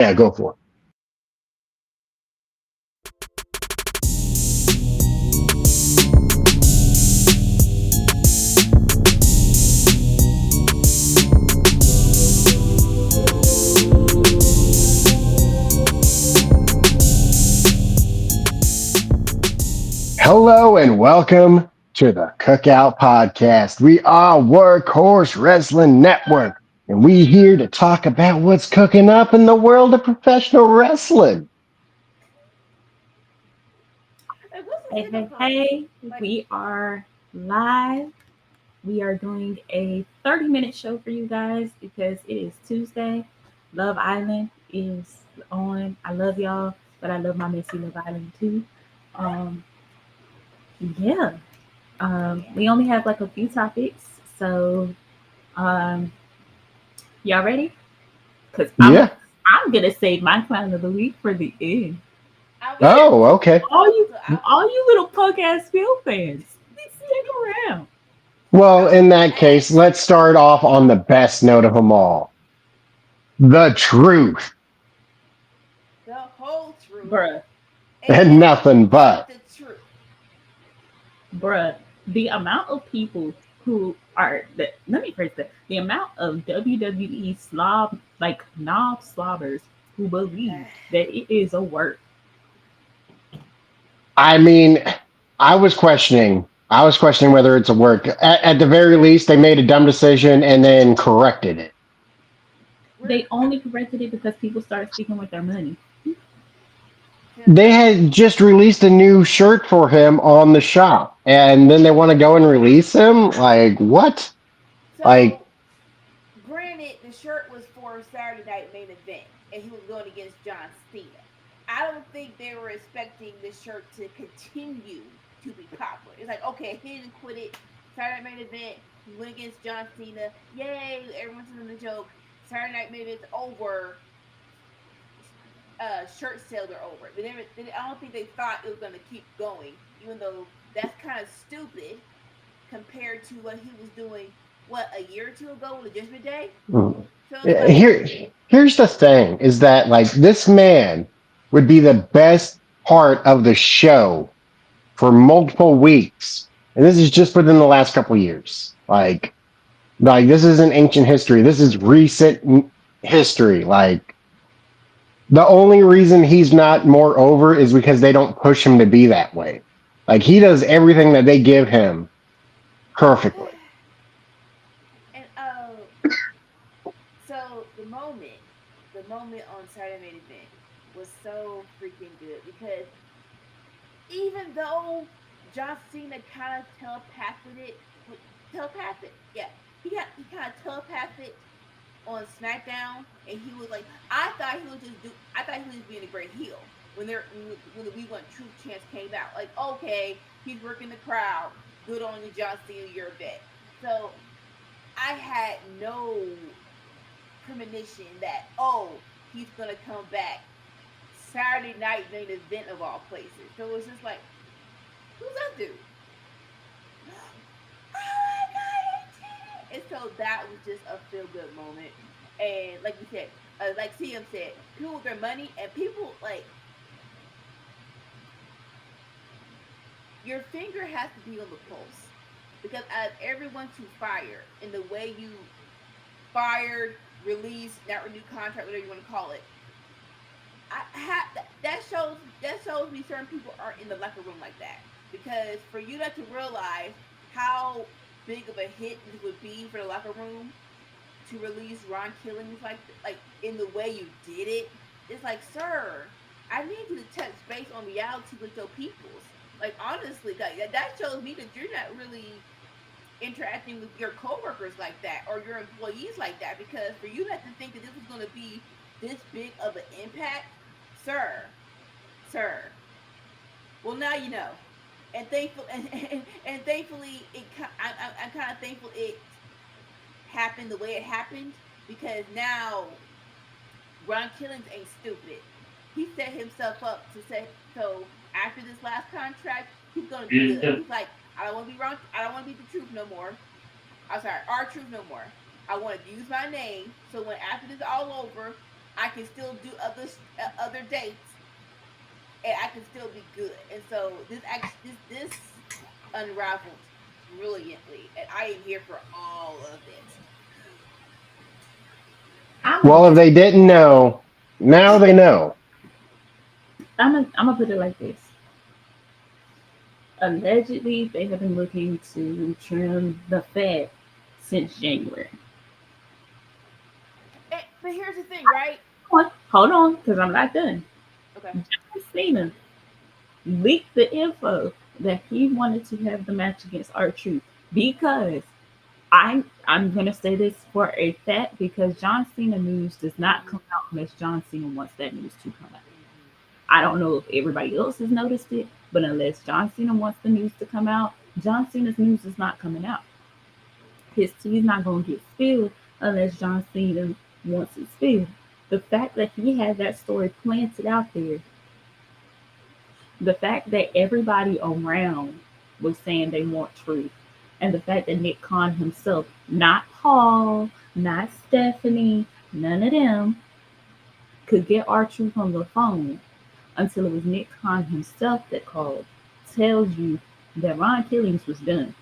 Yeah, go for it. Hello and welcome to the Cookout Podcast. We are Workhorse Wrestling Network, and we here to talk about what's cooking up in the world of professional wrestling. Like, what's the Hey, second hey, part? hey, Like, we are live. We are doing a 30-minute show for you guys because it is Tuesday. Love Island is on. I love y'all, but I love my messy Love Island too. Um, yeah. We only have like a few topics, so um, y'all ready? Cause Yeah. I'm gonna save my clown of the week for the end. I was Yes, Oh, okay. all you, so I, all you little punk ass Phil fans, please stick around. Well, I was in gonna that case, ask let's start off on the best note of them all, the truth, the whole truth Bruh, and and nothing nothing but but. the truth. bruh, the amount of people who are that let me phrase that the amount of WWE like knob slobbers who believe that it is a work. I mean, I was questioning whether it's a work. At the very least, they made a dumb decision and then corrected it. We're They only corrected it because people started speaking with their money. They had just released a new shirt for him on the shop, and then they want to go and release him. Like what? Like so granted the shirt was for Saturday night main event and he was going against John Cena. I don't think they were expecting the shirt to continue to be popular. It's like, okay, he didn't quit it. Saturday night main event, he went against John Cena. Yay, everyone's in the joke. Saturday night main event's over. Shirt sales are over. I don't think they thought it was going to keep going, even though that's kind of stupid compared to what he was doing, what, a year or two ago with the Judgment Day? mm. So it's like, Here's the thing: is that like this man would be the best part of the show for multiple weeks, and this is just within the last couple of years. Like this isn't ancient history. This is recent history. Like the only reason he's not more over is because they don't push him to be that way. Like he does everything that they give him perfectly. and so the moment on Saturday Main Event was so freaking good because even though John Cena kind of telepathed it, telepathed, yeah, he kind of telepathed on SmackDown, and he was like, I thought he was being a great heel when the We Want Truth chance came out. Like, okay, he's working the crowd. Good on you, John Cena, you're a vet. So I had no premonition that he's gonna come back Saturday night main event of all places. So it was just like, who's that dude? Oh my god, I did it! And so that was just a feel good moment. And like you said, like CM said, people with their money and people like your finger has to be on the pulse because out of everyone to fire in the way you fired, released, not renewed contract, whatever you want to call it, that shows me certain people aren't in the locker room like that. Because for you not to realize how big of a hit this would be for the locker room to release Ron Killings like in the way you did it, it's like, sir, I need you to touch base on reality with your peoples. Like honestly, like, that shows me that you're not really interacting with your coworkers like that or your employees like that. Because for you not to think that this was going to be this big of an impact, sir, sir. Well, now you know, and thankful and thankfully I'm kind of thankful it happened the way it happened because now Ron Killings ain't stupid. He set himself up to say so after this last contract, he's gonna be good. He's like, I don't want to be wrong. I don't want to be the truth no more. I'm sorry, our truth no more. I want to use my name so when after this all over, I can still do other dates, and I can still be good. And so this unraveled brilliantly, and I am here for all of it. I'm gonna Well, if just they didn't know, now they know. I'm gonna put it like this. Allegedly, they have been looking to trim the fat since January. But here's the thing, right? Hold on, because I'm not done. Okay. John Cena leaked the info that he wanted to have the match against R-Truth because I'm gonna say this for a fact because John Cena news does not Hmm. come out unless John Cena wants that news to come out. I don't know if everybody else has noticed it, but unless John Cena wants the news to come out, John Cena's news is not coming out. His tea's not gonna get spilled unless John Cena wants it spilled. The fact that he had that story planted out there, the fact that everybody around was saying they want truth, and the fact that Nick Khan himself, not Paul, not Stephanie, none of them, could get our truth on the phone until it was Nick Khan himself that called, tells you that Ron Killings was done.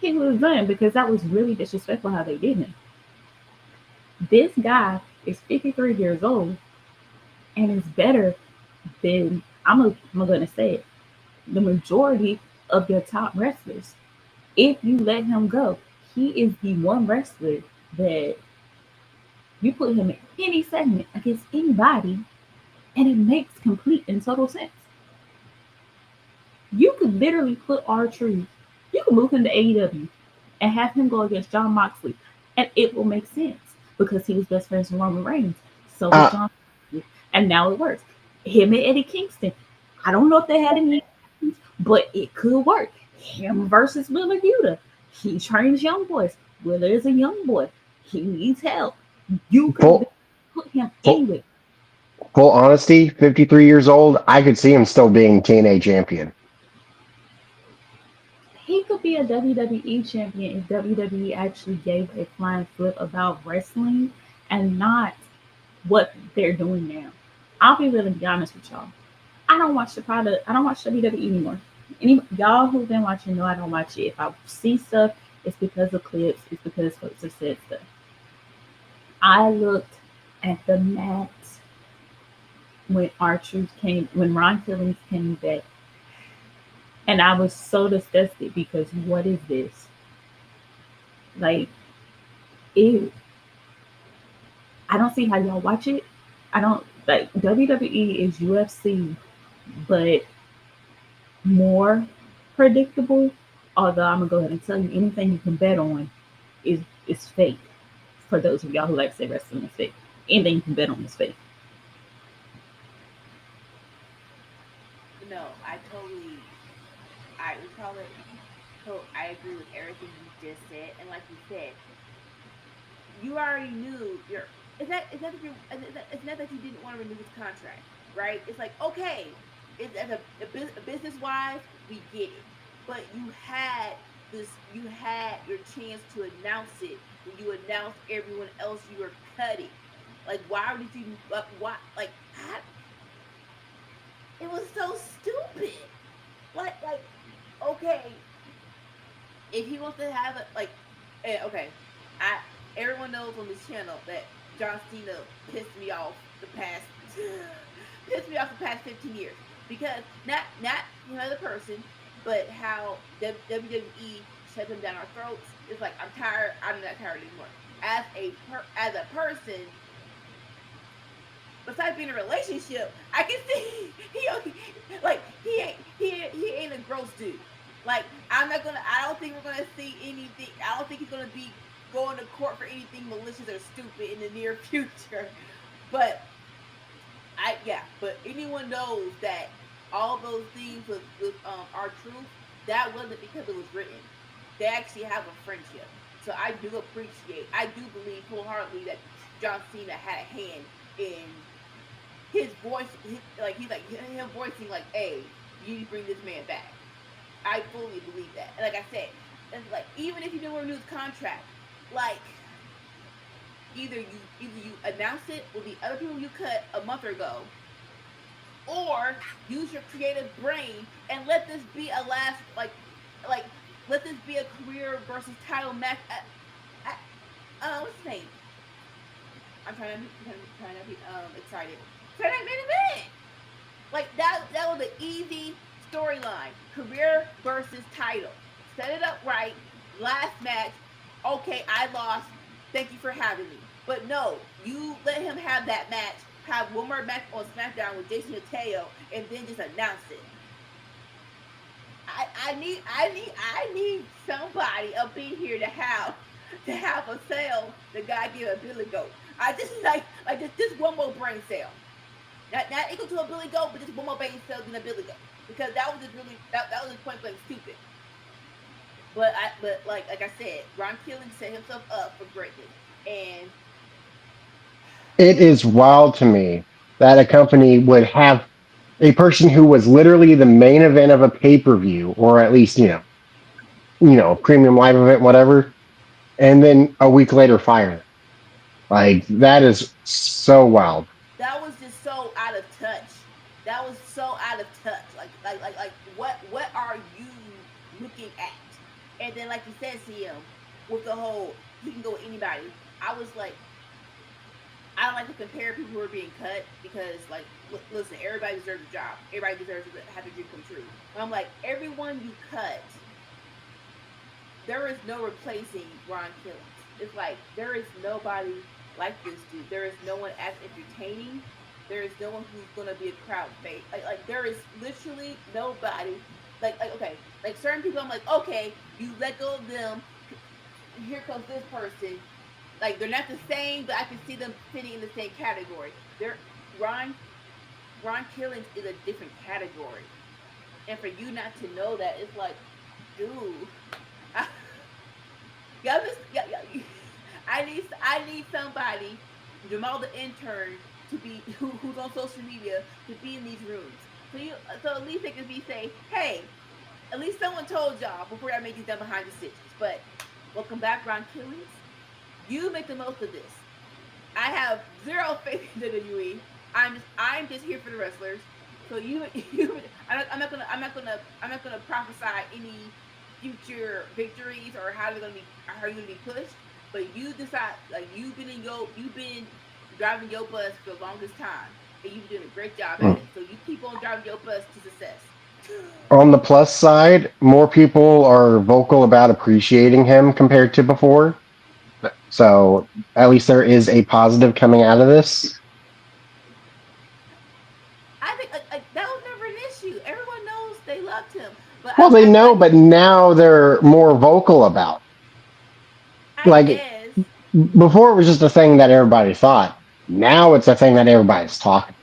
He was done because that was really disrespectful how they did him. This guy is 53 years old and is better than, I'm going to say it, the majority of your top wrestlers. If you let him go, he is the one wrestler that you put him in any segment against anybody and it makes complete and total sense. You could literally put R-Truth, you could move him to AEW and have him go against John Moxley, and it will make sense because he was best friends with Roman Reigns. So was Uh, John Moxley, and now it works. Him and Eddie Kingston. I don't know if they had any, but it could work. Him versus Willer Yuta. He trains young boys. Willer is a young boy. He needs help. You could full, put him full, anywhere. full honesty, 53 years old, I could see him still being TNA champion. He could be a WWE champion if WWE actually gave a flying flip about wrestling and not what they're doing now. I'll be really be honest with y'all. I don't watch the product. I don't watch WWE anymore. Y'all who've been watching know I don't watch it. If I see stuff, it's because of clips. It's because folks have said stuff. I looked at the mat when when Ron Killings came back, and I was so disgusted because what is this? Like, ew. I don't see how y'all watch it. I don't like WWE is UFC, but more predictable. Although I'm gonna go ahead and tell you, anything you can bet on is is fake. For those of y'all who like to say wrestling is fake, anything you can bet on is fake. No, I would call it. I agree with everything you just said, and like you said, you already knew your. It's not that you. It's not that you didn't want to renew his contract, right? It's like okay, it's as a business wise, we get it, but you had this. You had your chance to announce it when you announced everyone else you were cutting. Like why did you? Why like how, it was so stupid. Like okay, if he wants to have it, like, okay, I everyone knows on this channel that John Cena pissed me off the past pissed me off the past 15 years because not him as a person, but how WWE shoved him down our throats. It's like I'm tired. I'm not tired anymore. As a person, besides being in a relationship, I can see he ain't a gross dude. Like I don't think we're gonna see anything. I don't think he's gonna be going to court for anything malicious or stupid in the near future. But but anyone knows that all those things with our truth, that wasn't because it was written. They actually have a friendship. So I do believe wholeheartedly that John Cena had a hand in his voice, he's like him voicing like, "Hey, you need to bring this man back." I fully believe that. And like I said, it's like even if you didn't renew his contract, like either you announce it with the other people you cut a month ago, or use your creative brain and let this be a last like let this be a career versus title match at what's his name? I'm trying to be excited. Saturday Night Main Event. Like that was an easy storyline. Career versus title. Set it up right. Last match. Okay, I lost. Thank you for having me. But no, you let him have that match. Have one more match on SmackDown with Jason Mateo, and then just announce it. I need somebody up in here to have a cell the guy give a Billy Goat. I just like just one more brain cell. Not equal to a Billy Goat, but just one more brain cell than a Billy Goat. Because that was just really that was just point blank stupid. But like I said, Ron Killing set himself up for greatness. And It is wild to me that a company would have a person who was literally the main event of a pay per view, or at least premium live event, whatever, and then a week later fire them. Like that is so wild. that was just so out of touch. That was so out of touch. Like what are you looking at? And then like you said, CM, with the whole he can go with anybody. I was like, I don't like to compare people who are being cut because like listen, everybody deserves a job. Everybody deserves to have their dream come true. But I'm like, everyone you cut, there is no replacing Ron Killings. It's like there is nobody like this dude. There is no one as entertaining. There is no one who's gonna be a crowd face. Like there is literally nobody. Like okay, like certain people, I'm like okay, you let go of them. Here comes this person. Like they're not the same, but I can see them fitting in the same category. They're Ron Ron Killings is a different category, and for you not to know that, it's like, dude, I, I need somebody, Jamal the intern, to be who's on social media to be in these rooms. So at least they can be say, hey, at least someone told y'all before I made these done behind the stitches. But welcome back, Ron Killings. You make the most of this. I have zero faith in WWE. I'm just here for the wrestlers. So I'm not gonna prophesy any future victories or how they're gonna be pushed. But you decide, like you've been driving your bus for the longest time, and you've been doing a great job at Mm. it. So you keep on driving your bus to success. On the plus side, more people are vocal about appreciating him compared to before. So at least there is a positive coming out of this. I think that was never an issue. Everyone knows they loved him, but Well, they I feel know, like but now they're more vocal about. I Like guess before, it was just a thing that everybody thought. Now it's a thing that everybody's talking.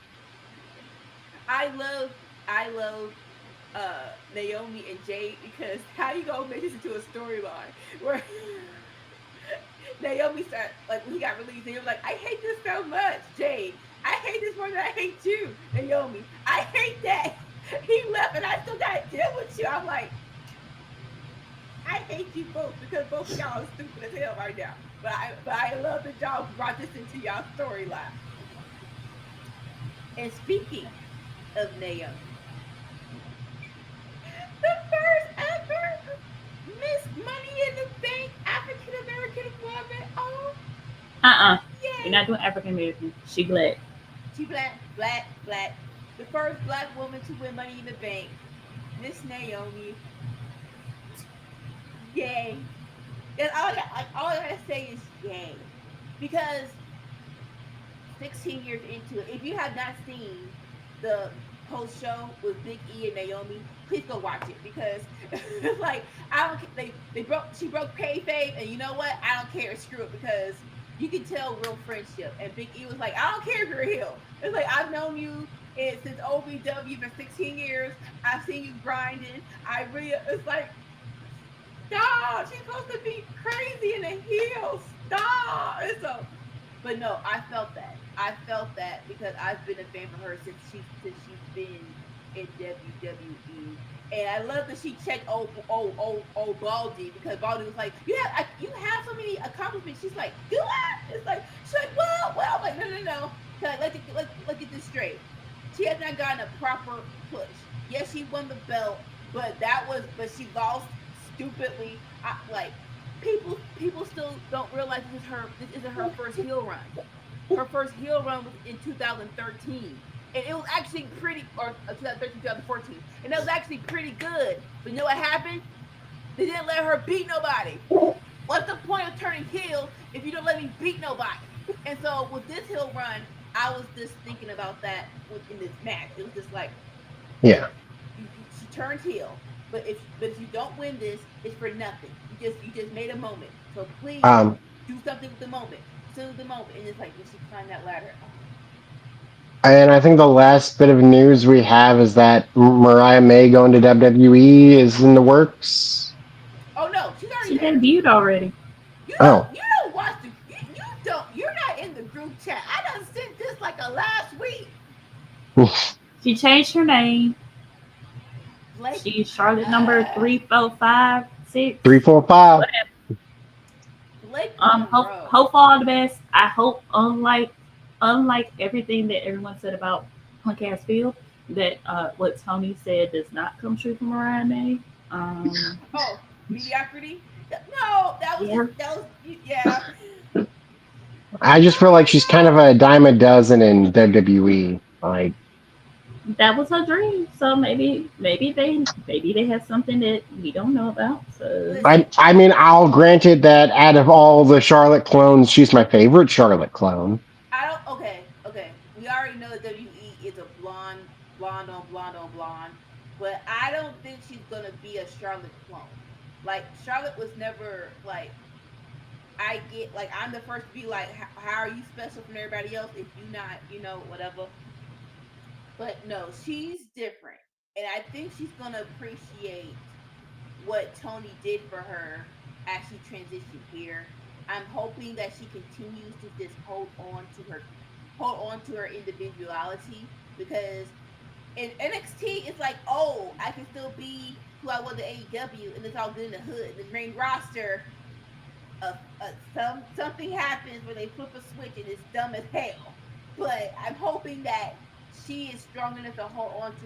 I love I love Naomi and Jade because how you gonna make this into a storyline where Naomi started like when he got released and he was like, I hate this so much, Jade. I hate this more than I hate you, Naomi. I hate that. He left and I still gotta deal with you. I'm like, I hate you both because both of y'all are stupid as hell right now. But I love that y'all brought this into y'all storyline. And speaking of Naomi, the first ever Miss Money in the Bank African American woman. Oh, We're yay! not doing African American. She black. She black, black, black. The first black woman to win Money in the Bank, Miss Naomi. Yay! That's all I gotta say is yay, because 16 years into it, if you have not seen the post show with Big E and Naomi, please go watch it because like I don't she broke kayfabe, and you know what, I don't care, screw it, because you can tell real friendship. And Big E was like, I don't care if you're a heel. It's like, I've known you since OVW for 16 years. I've seen you grinding. I really, it's like, stop. She's supposed to be crazy in a heel. Stop. And so, but no, I felt that. I felt that because I've been a fan for her since she's been. in WWE. And I love that she checked old Baldy because Baldy was like, you have so many accomplishments. She's like, do I? It's like she's like, well. I'm like, no. Let's get this straight. She has not gotten a proper push. Yes, she won the belt, but she lost stupidly. People still don't realize this isn't her first heel run. Her first heel run was in 2013. And it was actually pretty, or 2013, 2014. And that was actually pretty good. But you know what happened? They didn't let her beat nobody. What's the point of turning heel if you don't let me beat nobody? And so with this heel run, I was just thinking about that in this match. It was just like, Yeah. she turned heel, but if you don't win this, it's for nothing. You just made a moment. So please Um, do something with the moment. Seize the moment. And it's like when she climbed that ladder. and I think the last bit of news we have is that Mariah May going to WWE is in the works. Oh no, she's already She there. debuted already. Oh, You don't watch you don't you're not in the group chat. I done sent this like a last week. She changed her name. Blake She's Charlotte number 3, 4, 5, 6. 345. Whatever. Blake Hope Monroe. for all the best. I hope unlike everything that everyone said about Punk Ass Field, that what Tony said does not come true for Mariah May. Um, Oh, mediocrity. No, yeah, that was yeah. I just feel like she's kind of Mariah, a dime a dozen in WWE. Like, that was her dream. So maybe they have something that we don't know about. So listen. I mean, I'll grant it that out of all the Charlotte clones, she's my favorite Charlotte clone. I don't. Okay. We already know that WE is a blonde on blonde, but I don't think she's gonna be a Charlotte clone. Like Charlotte was never like I get like I'm the first to be like, how are you special from everybody else if you not, whatever. But no, she's different, and I think she's gonna appreciate what Tony did for her as she transitioned here. I'm hoping that she continues to just hold on to her individuality because in NXT it's like, oh, I can still be who I was at AEW and it's all good in the hood. The main roster, something happens where they flip a switch and it's dumb as hell. But I'm hoping that she is strong enough to hold on to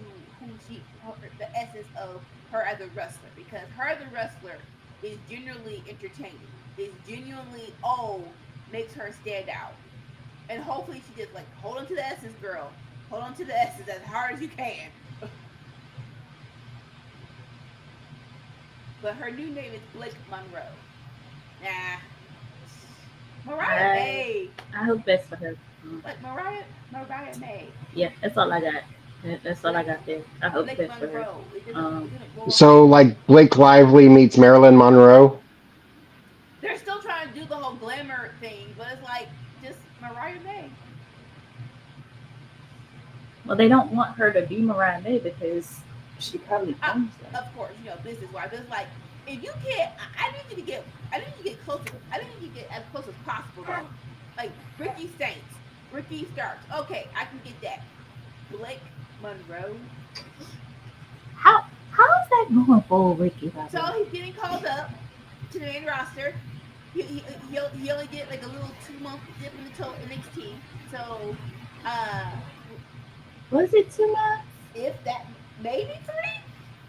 the essence of her as a wrestler because her as a wrestler is genuinely entertaining. Is genuinely makes her stand out. And hopefully she just like hold on to the essence, girl. Hold on to the essence as hard as you can. But her new name is Blake Monroe. Nah, Mariah I May. I hope best for her. Like Mariah May. Yeah, that's all I got. That's all I Blake got there. I hope Blake best for her. Monroe. It Um, didn't go over So, too well. like, Blake Lively meets Marilyn Monroe. They're still trying to do the whole glamour thing, but it's like just Mariah May. well, they don't want her to be Mariah May because she probably I, owns them. of course, business wise, but it's like if you can't, I need you to I need you to get close. I need you to get as close as possible though. Like Ricky Saints, Ricky Starks. Okay, I can get that. Blake Monroe. How is that going for Ricky? By So the way, he's getting called up to the main roster. He only did like a little 2 month dip in the toe NXT. So uh was it 2 months, if that maybe 3.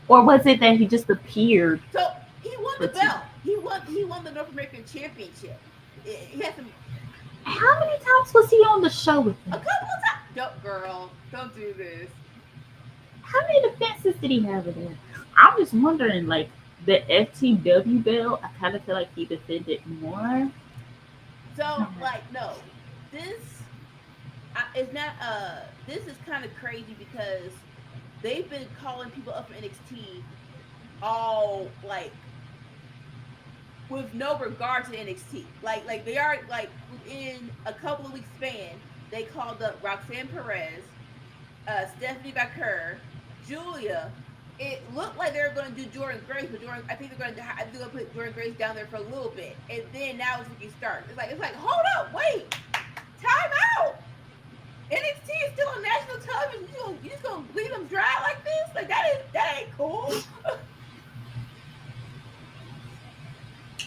or was it that he just appeared So he won for the two? belt. He won the North American Championship. He had some How many times was he on the show with a them? couple of times. Don't girl, don't do this. How many defenses did he have in there? I'm just wondering, like the FTW belt. I kind of feel like he defended more. So like no, this is not this is kind of crazy because they've been calling people up from NXT all like with no regard to NXT. Like they are like within a couple of weeks span, they called up Roxanne Perez, Stephanie Baker, Julia. It looked like they were going to do Jordan Grace, but I think they're going to put Jordan Grace down there for a little bit, and then now it's Ricky Stark. It's like hold up, wait, time out. NXT is still on national television. you just gonna leave them dry like this? Like that ain't cool.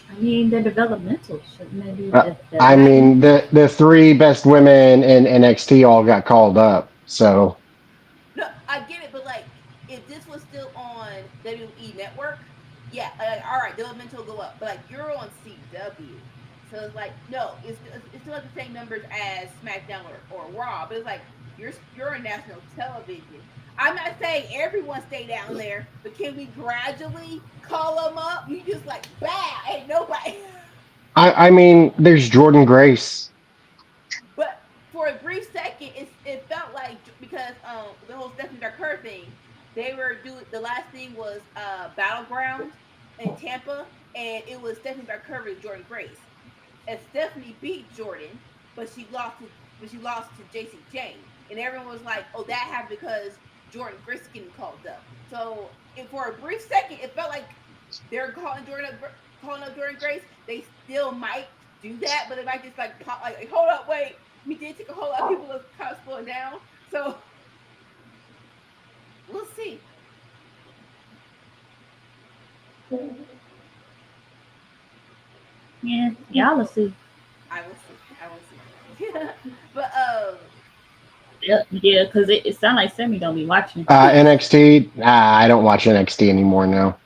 I mean, they're developmental. Shouldn't they be I developing? mean, the three best women in NXT all got called up. So No, I get it, but like if this was still on WWE Network, yeah, all right, developmental go up, but like you're on CW, so it's like no, it's still like the same numbers as SmackDown or Raw, but it's like you're on national television. I'm not saying everyone stay down there, but can we gradually call them up? You just like bow, ain't nobody. I mean, there's Jordan Grace. But for a brief second, it felt like because the whole Stephanie Darker thing, they were doing the last thing was Battleground in Tampa, and it was Stephanie Darker versus Jordan Grace, and Stephanie beat Jordan, but she lost to JC Jane, and everyone was like, oh, that happened because Jordan Grace is getting called up. So for a brief second, it felt like they're calling up Jordan Grace. They still might do that, but it might just like pop like hold up, wait, we did take a whole lot of people to kind of slow it down. So we'll see. Yeah, y'all will see. I will see. I will see. But Yeah, because it sounds like Sammy don't be watching. NXT. I don't watch NXT anymore now.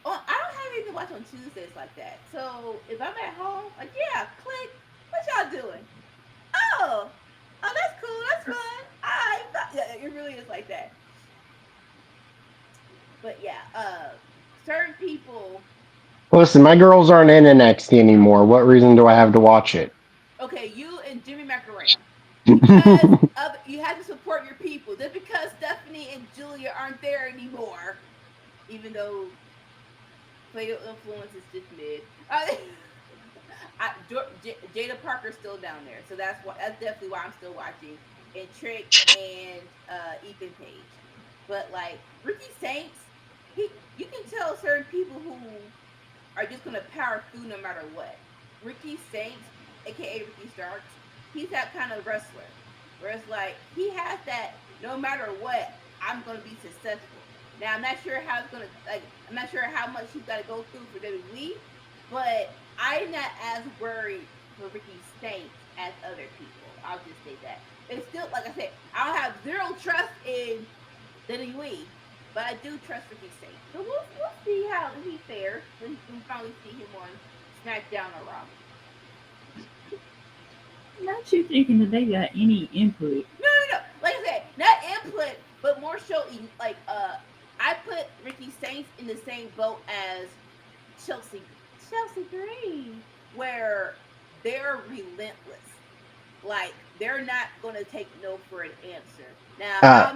I don't have anything to watch on Tuesdays like that. So if I'm at home, like yeah, click. What y'all doing? Oh, that's cool. That's fun. Yeah, it really is like that. But yeah, certain people. Listen, my girls aren't in NXT anymore. What reason do I have to watch it? Okay, you and Jimmy Macaram. Because you have to support your people. Just because Stephanie and Julia aren't there anymore, even though player influence is just mid. Jada Parker's still down there, so that's definitely why I'm still watching. And Trick and Ethan Page, but like Ricky Saints, he you can tell certain people who are just gonna power through no matter what. Ricky Saints, aka Ricky Starks, he's that kind of wrestler. Where it's like he has that no matter what, I'm gonna be successful. Now I'm not sure how it's gonna I'm not sure how much he's gotta go through for WWE, but I'm not as worried for Ricky Saints as other people. I'll just say that. It's still like I said, I'll have zero trust in WWE, but I do trust Ricky Saints. So we'll see how he fares when we finally see him on SmackDown or Raw. Not you thinking that they got any input. No. Like I said, not input, but more so like I put Ricky Saints in the same boat as Chelsea Green, where they're relentless. Like they're not gonna take no for an answer. Now, uh,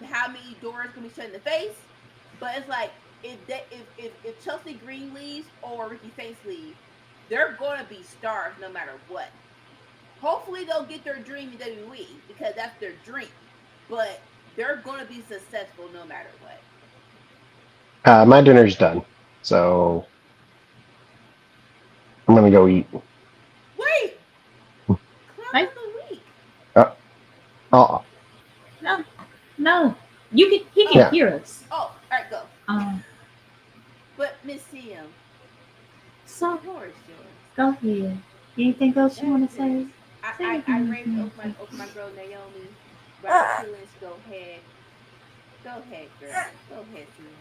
how many doors gonna be shut in the face? But it's like if Chelsea Green leaves or Ricky Saints leave, they're gonna be stars no matter what. Hopefully, they'll get their dream in WWE because that's their dream. But they're gonna be successful no matter what. my dinner's done, so I'm gonna go eat. Wait, clown Right? of the week. Uh, oh, No, no. You can. He can Oh, yeah. hear us. all right, go. Um. But Miss CM, the So floor is yours. go ahead. Anything else you Yes, want to say? sis. I, Say I, I anything else you raved want to say. over my girl Naomi. Ron Killings, go ahead. Go ahead, girl. Go ahead, CM.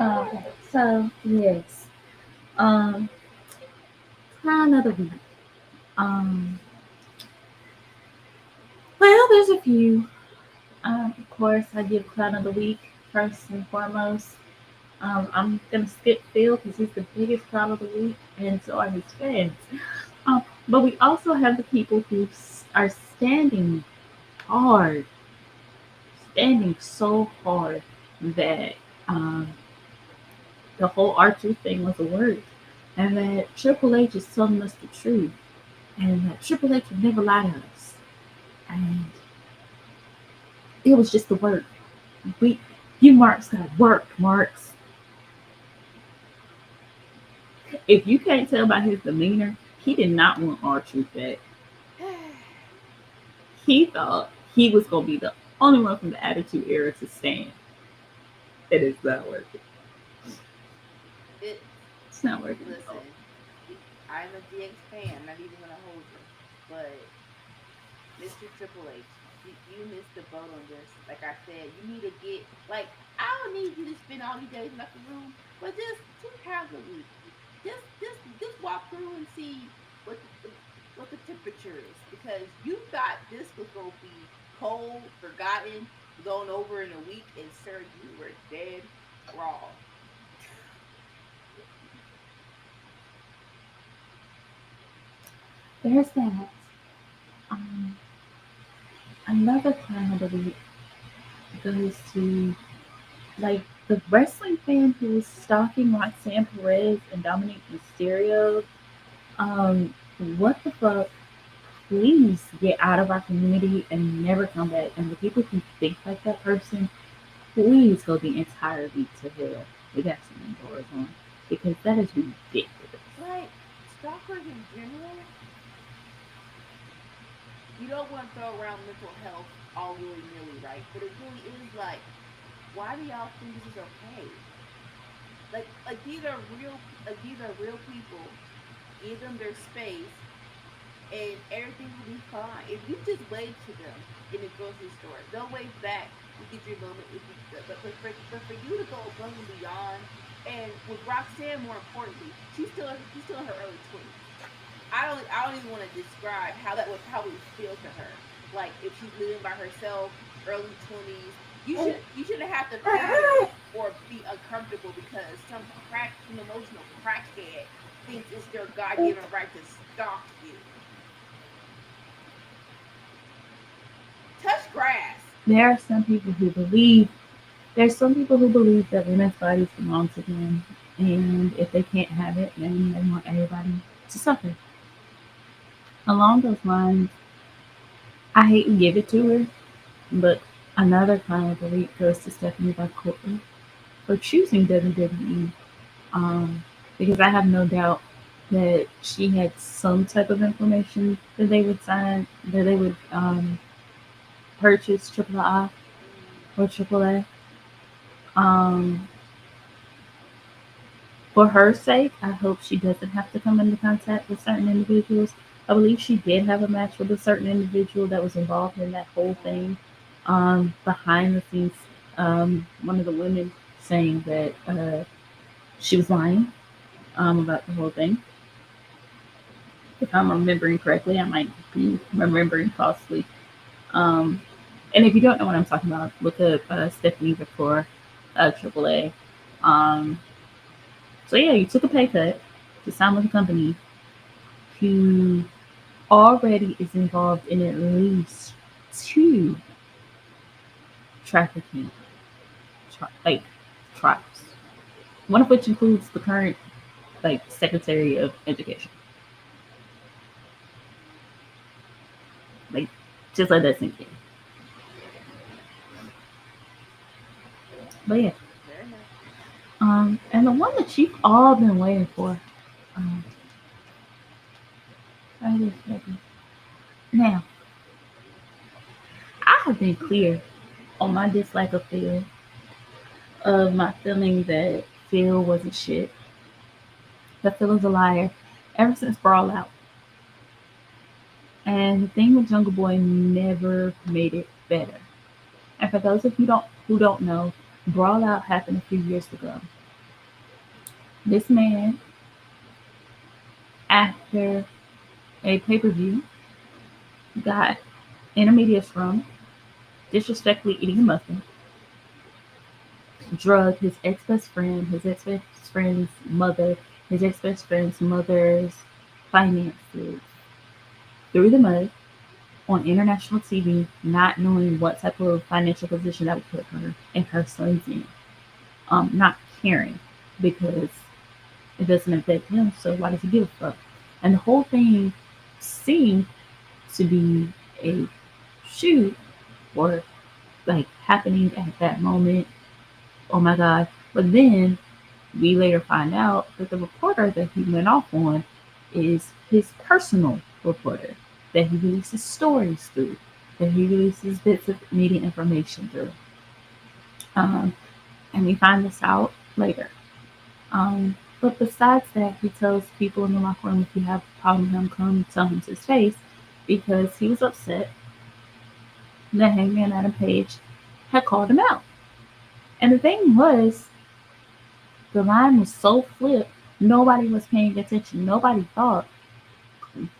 Okay. So yes. Um. Clown of the week. Um. Well, there's a few. Of course, I give clown of the week first and foremost. I'm gonna skip Phil because he's the biggest clown of the week, and so are his fans. But we also have the people who are hard, standing so hard that um, the whole R2 thing was a word, and that Triple H is telling us the truth, and that Triple H would never lie to us, and it was just the word. We, you Marks got work, Marks. If you can't tell by his demeanor, he did not want R-Truth back. he thought he was gonna be the only one from the Attitude Era to stand. It is not working. It It's not working at all. listen. I'm a DX fan. I'm not even gonna hold you, but Mr. Triple H, you missed the boat on this. Like I said, you need to get like I don't need you to spend all these days in the room, but just 2 pounds a week. Just walk through and see what what the temperature is because you thought this was gonna be cold, forgotten, going over in a week, and sir, you were dead wrong. There's that. Um, Another kind of belief goes to like the wrestling fan who was stalking Roxanne Perez and Dominic Mysterio. Um, what the fuck? Please get out of our community and never come back. And the people who think like that person, please go the entire week to hell. We got some doors on because that is ridiculous. Like stalkers in general, you don't want to throw around mental health all willy nilly, right? But it really is like, why do y'all think this is okay? Like these are real people. Give them their space, and everything will be fine. If you just wave to them in the grocery store, they'll wave back. You get your moment. If you, but for you to go above and beyond, and with Roxanne, more importantly, she's still in her early 20s. I don't even want to describe how it would feel to her. Like if she's living by herself, early 20s, you shouldn't have to fear or be uncomfortable because some emotional crackhead thinks it's their God given right to stalk you. Touch grass. There are some people who believe there's some people who believe that women's bodies belong to them, and if they can't have it, then they want everybody to suffer. Along those lines, I hate to give it to her, but another kind of belief goes to Stephanie McCourtney for choosing WWE, um, because I have no doubt that she had some type of information that they would sign, that they would purchase Triple I Mm, or Triple A. Um, for her sake, I hope she doesn't have to come into contact with certain individuals. I believe she did have a match with a certain individual that was involved in that whole thing. Behind the scenes, one of the women saying that she was lying about the whole thing. If I'm remembering correctly, I might be remembering falsely. Um, and if you don't know what I'm talking about, look up Stephanie before AAA. Um, so yeah, you took a pay cut to sign with a company who already is involved in at least two trafficking like trials, one of which includes the current like Secretary of Education. Like, just let that sink in. But yeah, fair enough. and the one that you've all been waiting for, um, right here, baby. Now, I have been clear on my dislike of Phil, of my feeling that Phil wasn't shit, that Phil is a liar, ever since Brawl Out. And the thing with Jungle Boy never made it better. And for those of you who don't know, Brawl Out happened a few years ago. This man, after a pay per view, got in a media scrum, disrespectfully eating a muffin, drug his ex best friend's mother, his ex best friend's mother's finances through the mud on international TV, not knowing what type of financial position that would put her and her sons in. Not caring because it doesn't affect him, so why does he give a fuck? And the whole thing seemed to be a shoot or like happening at that moment. Oh my god. But then we later find out that the reporter that he went off on is his personal reporter that he releases stories through. that he releases bits of media information through. Um, and we find this out later. But besides that, he tells people in the locker room if you have a problem with him, come tell him to his face because he was upset that Hangman Adam Page had called him out. And the thing was, the line was so flipped, nobody was paying attention. Nobody thought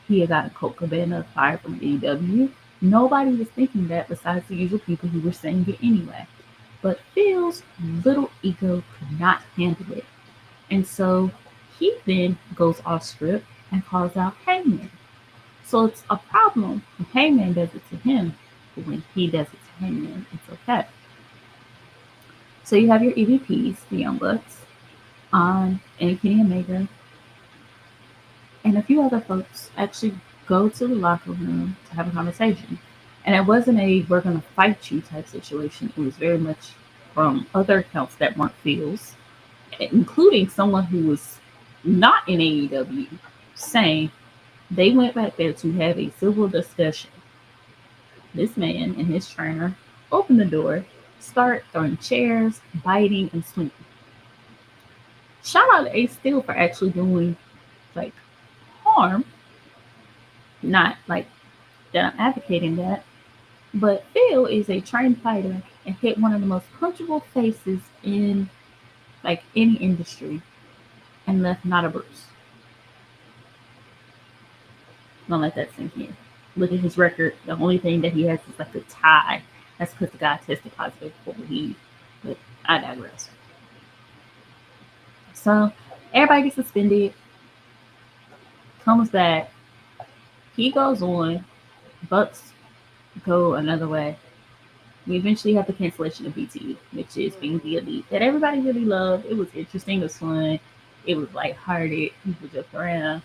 he had gotten Colt Cabana fired from AEW. Nobody was thinking that besides the usual people who were saying it anyway. But Phil's little ego could not handle it. And so he then goes off script and calls out Hangman. So it's a problem when Hangman does it to him, but when he does it to Hangman, it's okay. So you have your EVPs, the Young Bucks, and Kenny Omega, and a few other folks actually go to the locker room to have a conversation. And it wasn't a we're gonna fight you type situation. It was very much from other accounts that weren't Phil's, including someone who was not in AEW, saying they went back there to have a civil discussion. This man and his trainer open the door, start throwing chairs, biting, and swinging. Shout out to Ace Steel for actually doing like harm, not like that I'm advocating that, but Phil is a trained fighter and hit one of the most punchable faces in like any industry and left not a bruise. Don't let that sink in. Look at his record. The only thing that he has is like a tie. That's because the guy tested positive for weed. But I digress. So everybody gets suspended, comes back. He goes on. Bucks go another way. We eventually have the cancellation of BTE, which is being the elite that everybody really loved. It was interesting. It was fun. It was lighthearted. People joked around.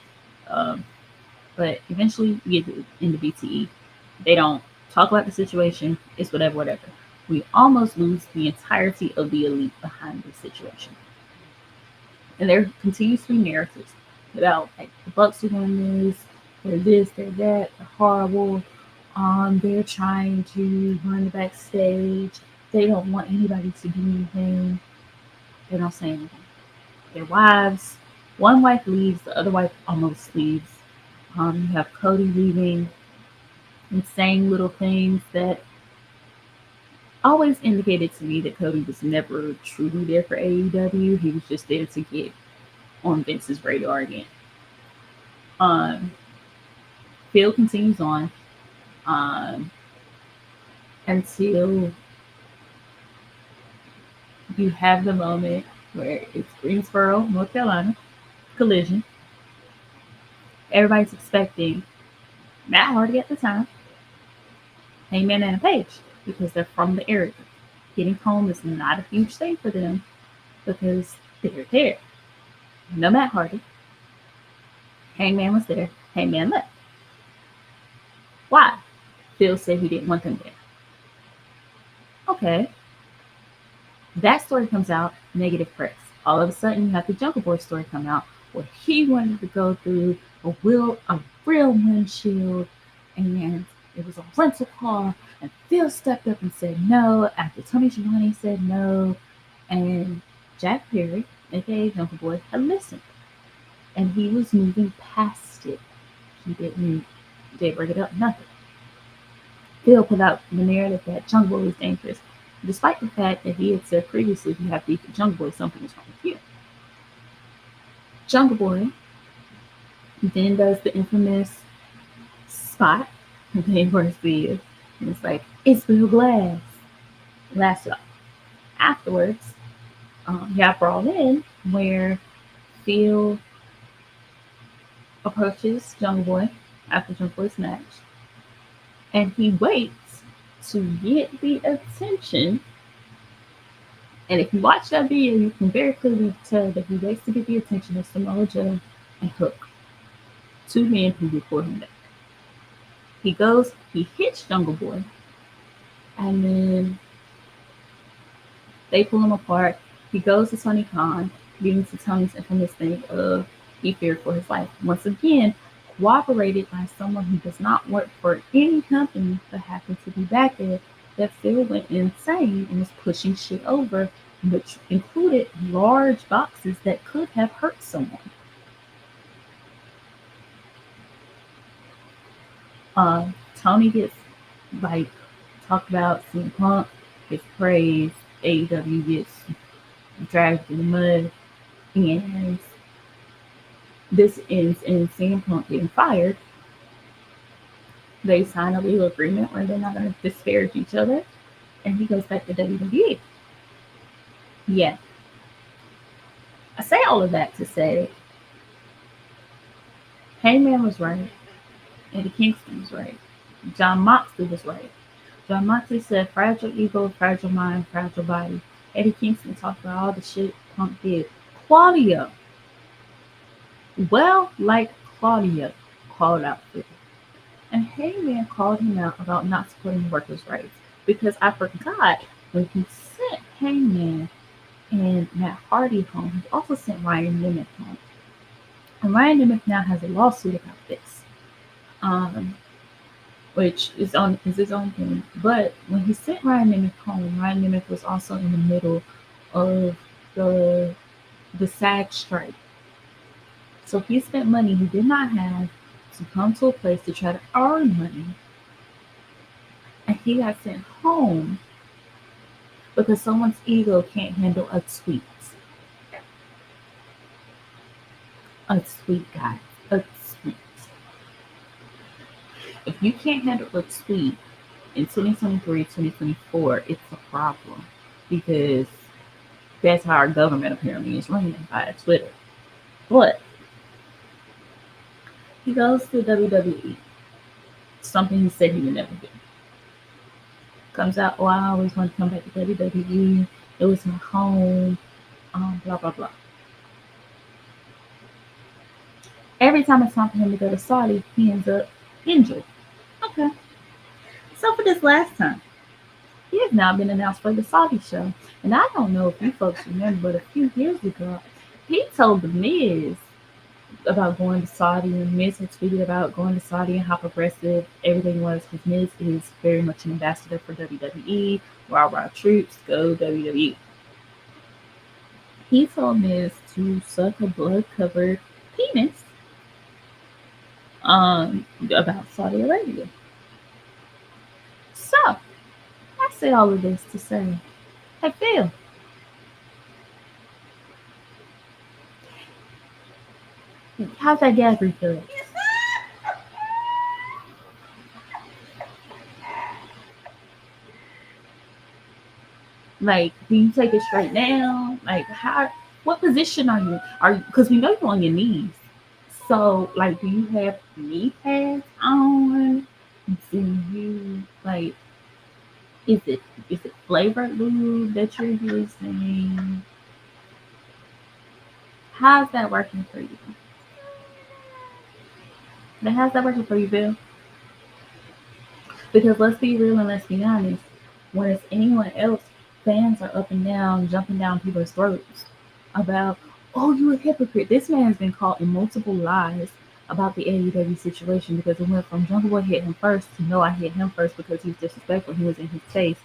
But eventually we get into BTE. They don't talk about the situation. It's whatever, whatever. We almost lose the entirety of the elite behind this situation. And there continues to be narratives about like the Bucks are doing this, they're that, they're horrible. They're trying to run the backstage. They don't want anybody to do anything. They don't say anything. Their wives, one wife leaves, the other wife almost leaves. You have Cody leaving and saying little things that always indicated to me that Cody was never truly there for AEW. He was just there to get on Vince's radar again. Phil continues on until you have the moment where it's Greensboro, North Carolina, Collision. Everybody's expecting Matt Hardy at the time, Hangman and Page, because they're from the area. Getting home is not a huge thing for them because they're there. No Matt Hardy. Hangman was there. Hangman left. Why? Phil said he didn't want them there. Okay. That story comes out, negative press. All of a sudden, you have the Jungle Boy story come out where he wanted to go through a real windshield, and it was a rental car, and Phil stepped up and said no after Tony Schiavone said no, and Jack Perry, aka Jungle Boy, had listened, and he was moving past it. He didn't bring it up, nothing. Phil put out the narrative that Jungle Boy was dangerous, despite the fact that he had said previously, if you have beef with Jungle Boy, something is wrong with you. Jungle Boy then does the infamous spot, and where and it's like, it's Bill Glass. Last up. Afterwards, he got brought in where Phil approaches Jungle Boy after Jungle Boy's match, and he waits to get the attention. And if you watch that video, you can very clearly tell that he waits to get the attention of Samoa Joe and Hook, two men who report him back. He goes, he hits Jungle Boy, and then they pull him apart. He goes to Tony Khan, leading to Tony's infamous thing of he feared for his life. Once again, corroborated by someone who does not work for any company but happened to be back there, that Phil went insane and was pushing shit over, which included large boxes that could have hurt someone. Uh, Tony gets like talked about, CM Punk gets praised, AEW gets dragged in the mud, and this ends in CM Punk getting fired. They sign a legal agreement where they're not going to disparage each other, and he goes back to WWE. Yeah, I say all of that to say Hangman was right, Eddie Kingston was right, John Moxley was right. John Moxley said, fragile ego, fragile mind, fragile body. Eddie Kingston talked about all the shit Punk did. Claudia, well, like Claudia, called out Phil. And Hangman called him out about not supporting workers' rights. Because I forgot, when he sent Hangman and Matt Hardy home, he also sent Ryan Nemeth home. And Ryan Nemeth now has a lawsuit about this. Um, which is his own thing. But when he sent Ryan Nemeth home, Ryan Nemeth was also in the middle of the the SAG strike. So he spent money he did not have to come to a place to try to earn money, and he got sent home because someone's ego can't handle a tweet. A tweet, guys. A tweet. If you can't handle a tweet in 2023, 2024, it's a problem because that's how our government apparently is running by Twitter. But he goes to WWE, something he said he would never do. Comes out, oh, I always want to come back to WWE. It was my home, blah, blah, blah. Every time it's time for him to go to Saudi, he ends up injured. Okay. So for this last time, he has now been announced for the Saudi show. And I don't know if you folks remember, but a few years ago, he told The Miz about going to Saudi, and Miz had tweeted about going to Saudi and how progressive everything was, because Miz is very much an ambassador for WWE. Raw Raw troops, go WWE. He told Miz to suck a blood-covered penis about Saudi Arabia. So, I say all of this to say, hey Phil, how's that gag feel? Like, do you take it straight now? Like, how? What position are you? Are because we know you're on your knees. So, like, do you have knee pads on? Do you like? Is it flavored lube that you're using? How's that working for you? Now, how's that working for you, Bill? Because let's be real and let's be honest. When it's anyone else, fans are up and down, jumping down people's throats about, oh, you're a hypocrite. This man has been caught in multiple lies about the AEW situation because it went from Jungle Boy hit him first to no, I hit him first because he was disrespectful. He was in his face.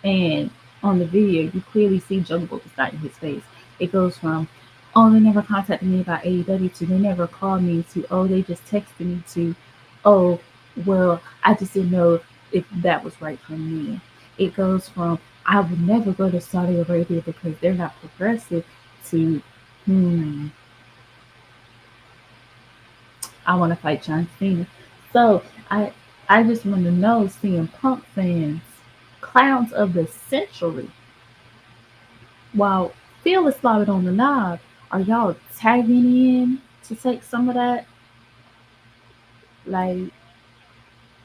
And on the video, you clearly see Jungle Boy was not in his face. It goes from, oh, they never contacted me about AEW to they never called me to, oh, they just texted me to, oh, well, I just didn't know if that was right for me. It goes from, I would never go to Saudi Arabia because they're not progressive to, I want to fight John Cena. So I just want to know, CM Punk fans, clowns of the century, while Phil is slotted on the knob, are y'all tagging in to take some of that? Like,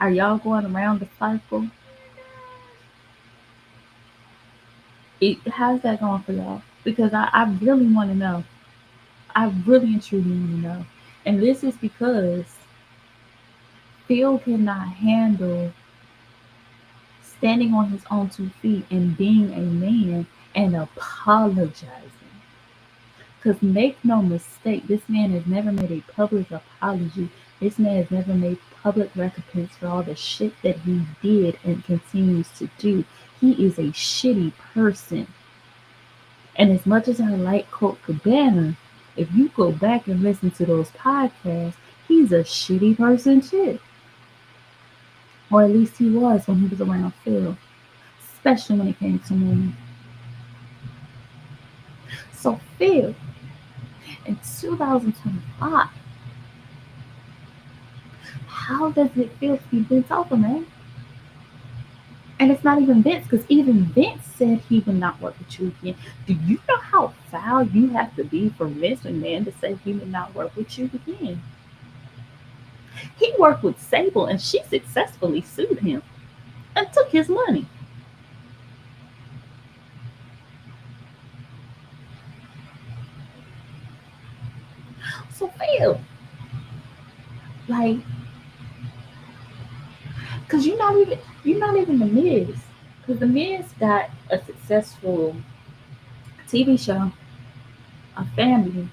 are y'all going around the cycle? How's that going for y'all? Because I really want to know. I really and truly want to know. And this is because Phil cannot handle standing on his own 2 feet and being a man and apologizing. Because make no mistake, this man has never made a public apology This man has never made public recompense for all the shit that he did and continues to do. He is a shitty person. And as much as I like Colt Cabana, if you go back and listen to those podcasts, he's a shitty person too. Or at least he was when he was around Phil, especially when it came to women. So Phil, in 2025, how does it feel to be bent over, man? And it's not even Vince, because even Vince said he would not work with you again. Do you know how foul you have to be for Vince McMahon to say he would not work with you again? He worked with Sable and she successfully sued him and took his money. So Phil, like, cause you're not even the Miz. Cause the Miz got a successful TV show, a family,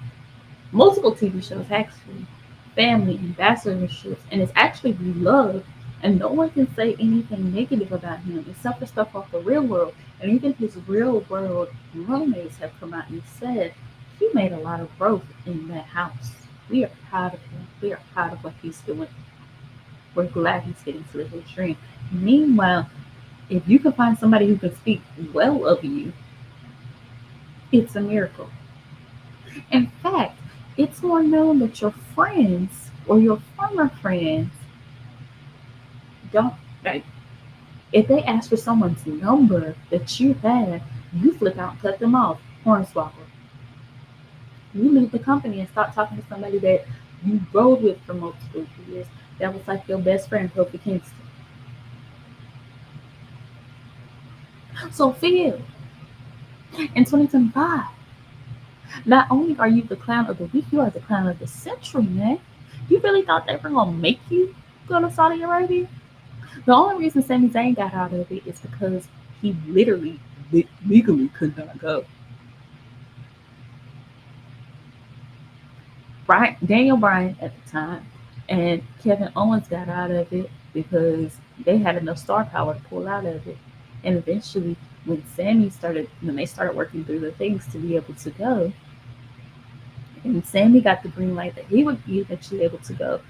multiple TV shows actually, family ambassadorships, and it's actually beloved. And no one can say anything negative about him except for stuff off the real world. And even his real world roommates have come out and said he made a lot of growth in that house. We are proud of him. We are proud of what he's doing. We're glad he's getting to live his dream. Meanwhile, if you can find somebody who can speak well of you, it's a miracle. In fact, it's more known that your friends or your former friends don't, like, if they ask for someone's number that you have, you flip out and cut them off. Hornswoggle. You leave the company and start talking to somebody that you rode with for multiple years. That was like your best friend, Kofi Kingston. So Phil, in 2025, not only are you the clown of the week, you are the clown of the century, man. You really thought they were gonna make you go to Saudi Arabia? The only reason Sami Zayn got out of it is because he literally legally could not go. Daniel Bryan at the time and Kevin Owens got out of it because they had enough star power to pull out of it. And eventually, when they started working through the things to be able to go, and Sammy got the green light that he would be eventually able to go,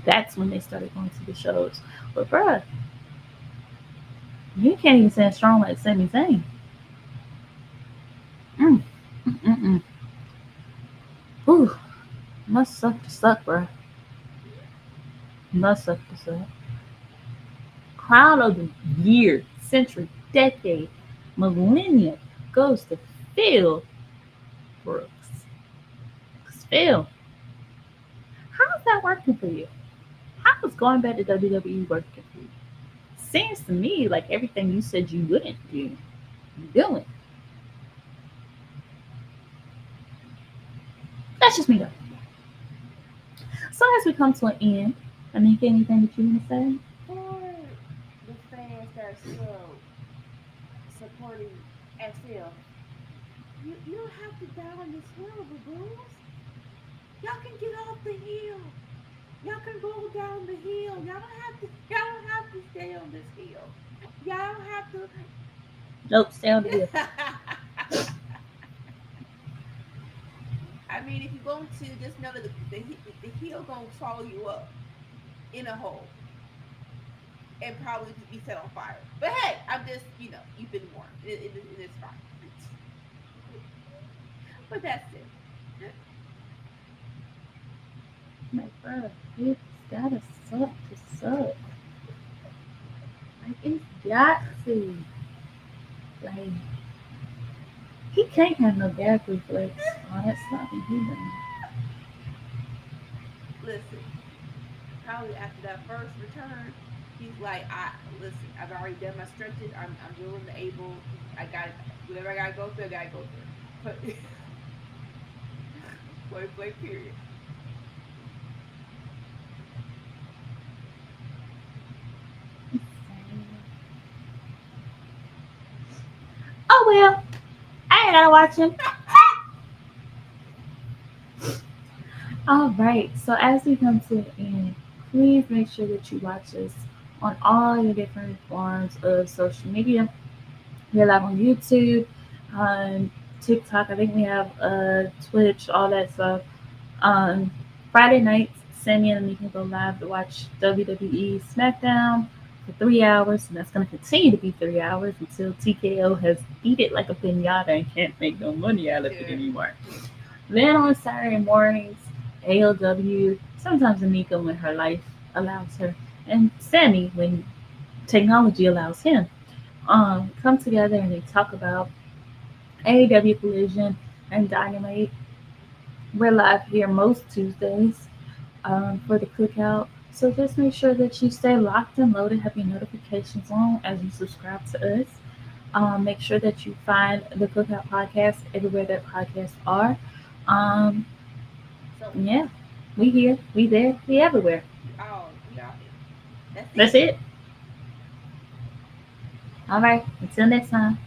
that's when they started going to the shows. But bruh, you can't even stand strong like Sami Zayn. Mm, mm, mm, mm. Ooh, must suck to suck, bruh. Must suck to suck. Crown of the year, century, decade, millennium goes to Phil Brooks. Phil, how's that working for you? How is going back to WWE working for you? Seems to me like everything you said you wouldn't do, you're doing. That's just me though. So as we come to an end, I mean, anything that you want to say? For the fans that are still supporting XL, you don't have to die on this hill, boo-boos. Y'all can get off the hill. Y'all can roll down the hill. Y'all don't have to stay on this hill. Y'all don't have to. Nope, stay on the hill. I mean, if you're going to just know that the heel gonna swallow you up in a hole and probably be set on fire. But hey, I'm just you've been warned. It's fine. But that's it. Like, bro, it's gotta suck to suck. Like, it's got to. Like, he can't have no gag reflex. Oh, that's something he done. Listen, probably after that first return, he's like, I listen. I've already done my stretches. I'm willing to able. I got whatever I gotta go through. I gotta go through. But point blank period. Oh well, I ain't gotta watch him. All right, so as we come to the end, please make sure that you watch us on all your different forms of social media. We're live on YouTube, on TikTok. I think we have Twitch, all that stuff. On Friday nights, Sammy and me can go live to watch WWE SmackDown for 3 hours, and that's going to continue to be 3 hours until TKO has eat it like a pinata and can't make no money out of it Sure. anymore. Then on Saturday mornings, ALW, sometimes Anika when her life allows her, and Sammy when technology allows him, come together and they talk about AEW Collision and Dynamite. We're live here most Tuesdays for the Cookout. So just make sure that you stay locked and loaded, have your notifications on as you subscribe to us. Make sure that you find the Cookout podcast everywhere that podcasts are. Um, So yeah, we here, we there, we everywhere. we all. That's That's it. it. All right, until next time.